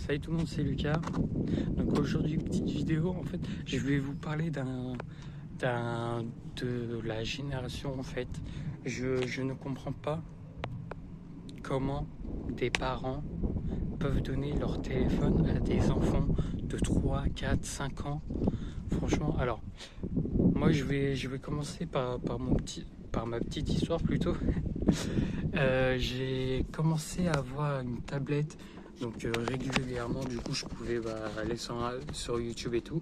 Salut tout le monde, c'est Lucas. Donc aujourd'hui, petite vidéo, en fait, je vais vous parler de la génération, en fait. Je ne comprends pas comment des parents peuvent donner leur téléphone à des enfants de 3, 4, 5 ans. Franchement, alors, moi je vais commencer par ma petite histoire plutôt. J'ai commencé à avoir une tablette, donc régulièrement, du coup je pouvais aller sur YouTube et tout.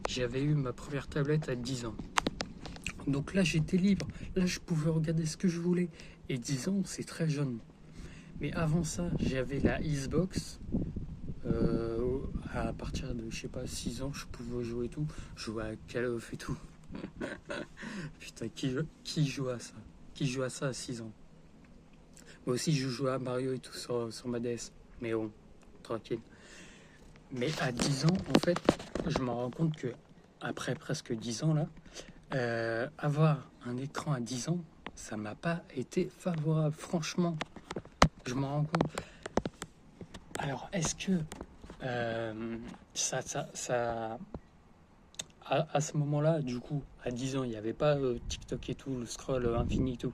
J'avais eu ma première tablette à 10 ans. Donc là j'étais libre, là je pouvais regarder ce que je voulais. Et 10 ans c'est très jeune. Mais avant ça j'avais la Xbox. À partir de, je sais pas, 6 ans je pouvais jouer et tout. Je jouais à Call of et tout. Putain, qui joue à ça? Qui joue à ça à 6 ans? Moi aussi, je jouais à Mario et tout sur ma DS. Mais bon, tranquille. Mais à 10 ans, en fait, je me rends compte que, après presque 10 ans, là, avoir un écran à 10 ans, ça m'a pas été favorable. Franchement, je me rends compte. Alors, est-ce que à ce moment-là, du coup, à 10 ans, il n'y avait pas TikTok et tout, le scroll infini et tout.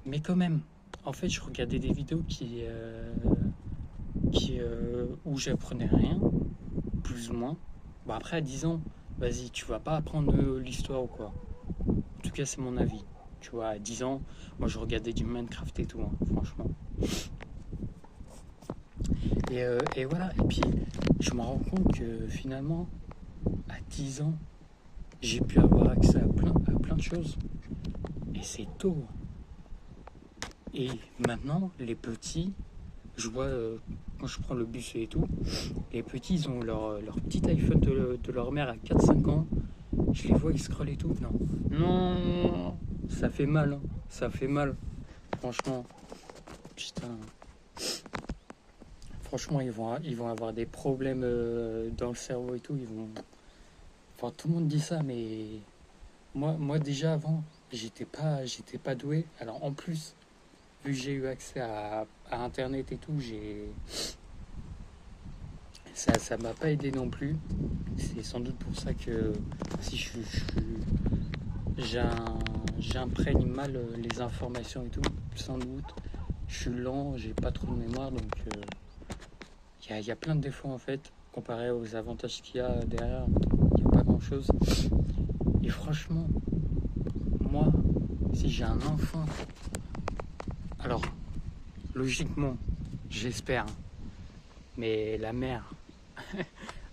Mais quand même, en fait, je regardais des vidéos où j'apprenais rien, plus ou moins. Bon, après, à 10 ans, vas-y, tu vas pas apprendre l'histoire ou quoi. En tout cas, c'est mon avis. Tu vois, à 10 ans, moi, je regardais du Minecraft et tout, hein, franchement. Et voilà, et puis, je me rends compte que finalement, à 10 ans, j'ai pu avoir accès à plein de choses. Et c'est tôt. Et maintenant, les petits, je vois quand je prends le bus et tout, les petits, ils ont leur petit iPhone de leur mère à 4-5 ans. Je les vois, ils scrollent et tout. Non, ça fait mal, hein. Ça fait mal. Franchement, putain. Franchement, ils vont avoir des problèmes dans le cerveau et tout. Enfin, tout le monde dit ça, mais moi déjà avant, j'étais pas doué. Alors en plus, vu que j'ai eu accès à Internet et tout, ça m'a pas aidé non plus. C'est sans doute pour ça que si j'imprègne mal les informations et tout, sans doute. Je suis lent, j'ai pas trop de mémoire, donc il y a plein de défauts en fait, comparé aux avantages qu'il y a derrière. Il n'y a pas grand chose. Et franchement, moi, si j'ai un enfant, alors logiquement, j'espère, mais la mère, elle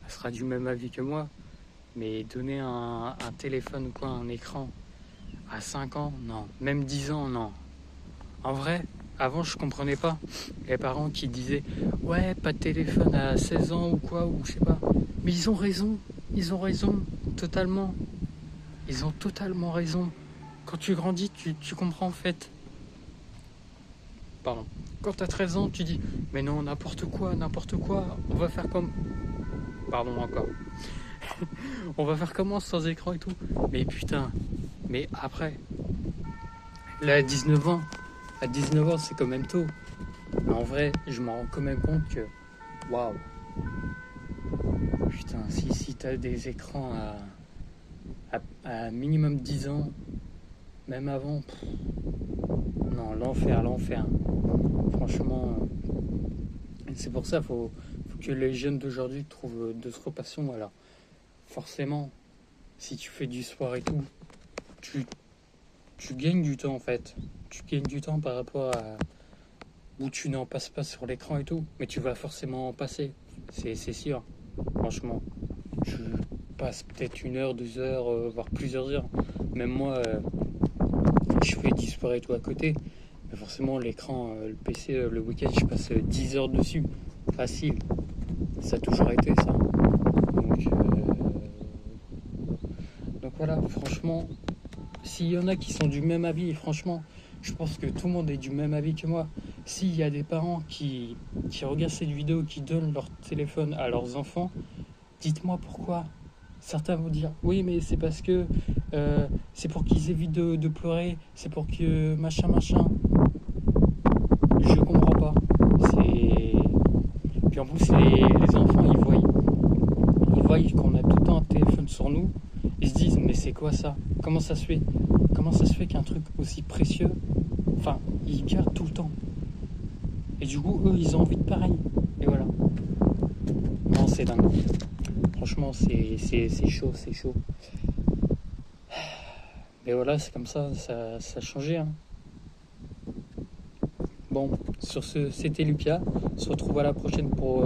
sera du même avis que moi. Mais donner un téléphone ou quoi, un écran à 5 ans, non. Même 10 ans, non. En vrai, avant je comprenais pas les parents qui disaient ouais, pas de téléphone à 16 ans ou quoi, ou je sais pas. Mais ils ont raison, totalement. Ils ont totalement raison. Quand tu grandis, tu comprends en fait. Pardon. Quand t'as 13 ans, tu dis mais non, n'importe quoi, on va faire comme. Pardon encore. On va faire comment sans écran et tout. Mais putain, mais après, là à 19 ans, c'est quand même tôt. Mais en vrai, je me rends quand même compte que, waouh, putain, si t'as des écrans à minimum 10 ans, même avant, non, l'enfer. Franchement, c'est pour ça, faut que les jeunes d'aujourd'hui trouvent d'autres passions. Alors, forcément, si tu fais du sport et tout, tu gagnes du temps en fait. Tu gagnes du temps par rapport à où tu n'en passes pas sur l'écran et tout, mais tu vas forcément en passer, c'est sûr. Franchement, tu passes peut-être 1 heure, 2 heures, voire plusieurs heures. Même moi, je fais du sport et tout à côté, mais forcément l'écran, le PC, le week-end, je passe 10 heures dessus, facile. Ça a toujours été ça. Donc voilà, franchement, s'il y en a qui sont du même avis, franchement, je pense que tout le monde est du même avis que moi. S'il y a des parents qui regardent cette vidéo, qui donnent leur téléphone à leurs enfants, dites-moi pourquoi. Certains vont dire, oui, mais c'est parce que c'est pour qu'ils évitent de pleurer, c'est pour que machin. Je comprends pas. Puis en plus, les enfants, ils voient qu'on a tout le temps un téléphone sur nous. Ils se disent, mais c'est quoi ça? Comment ça se fait? Comment ça se fait qu'un truc aussi précieux, enfin, ils gardent tout le temps. Et du coup, eux, ils ont envie de pareil. Et voilà. Non, c'est dingue. Franchement, c'est chaud, c'est chaud. Mais voilà, c'est comme ça a changé. Hein. Bon, sur ce, c'était Lucas. On se retrouve à la prochaine pour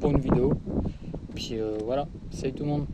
une vidéo. Puis voilà, salut tout le monde.